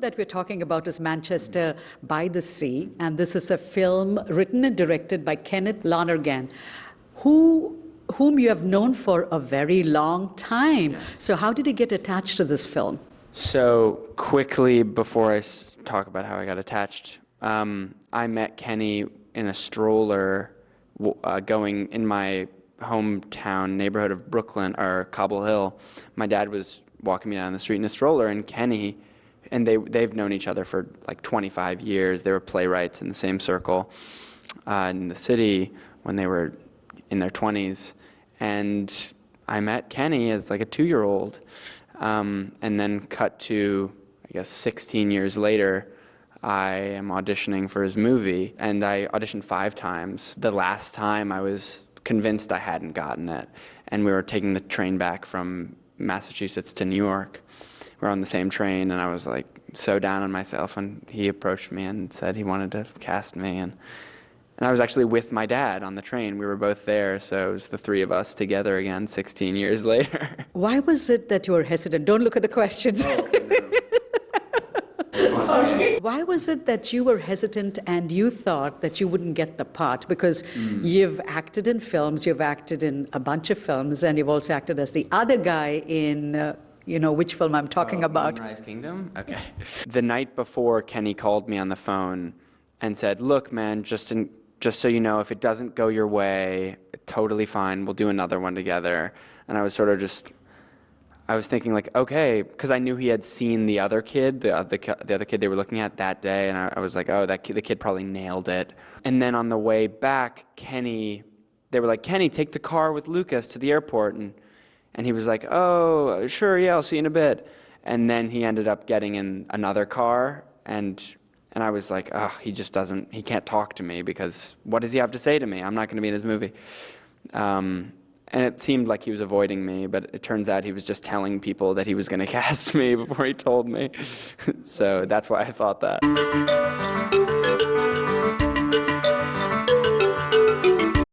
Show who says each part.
Speaker 1: that we're talking about is Manchester by the Sea, and this is a film written and directed by Kennerth Lonergan, whom you have known for a very long time. Yes. So how did you get attached to this film?
Speaker 2: So quickly, before I talk about how I got attached, I met Kenny in a stroller going in my hometown neighborhood of Brooklyn, or Cobble Hill. My dad was walking me down the street in a stroller, and Kenny, and they've known each other for like 25 years. They were playwrights in the same circle in the city when they were in their 20s. And I met Kenny as like a 2-year-old. And then cut to, I guess, 16 years later, I am auditioning for his movie, and I auditioned 5 times. The last time I was convinced I hadn't gotten it, and we were taking the train back from Massachusetts to New York. We were on the same train, and I was like so down on myself, and he approached me and said he wanted to cast me, and I was actually with my dad on the train. We were both there, so it was the 3 of us together again 16 years later.
Speaker 1: Why was it that you were hesitant? Don't look at the questions.
Speaker 2: Oh, okay, no.
Speaker 1: Why was it that you were hesitant and you thought that you wouldn't get the part? Because you've acted in films, you've acted in a bunch of films, and you've also acted as the other guy in, which film I'm talking about.
Speaker 2: Moonrise Kingdom? Okay. The night before, Kenny called me on the phone and said, look, man, just so you know, if it doesn't go your way, totally fine, we'll do another one together. And I was sort of I was thinking like, okay, because I knew he had seen the other kid, the other kid they were looking at that day, and I was like, oh, the kid probably nailed it. And then on the way back, they were like, Kenny, take the car with Lucas to the airport. And he was like, oh, sure, yeah, I'll see you in a bit. And then he ended up getting in another car, and I was like, oh, he can't talk to me, because what does he have to say to me? I'm not going to be in his movie. And it seemed like he was avoiding me, but it turns out he was just telling people that he was going to cast me before he told me. So that's why I thought that.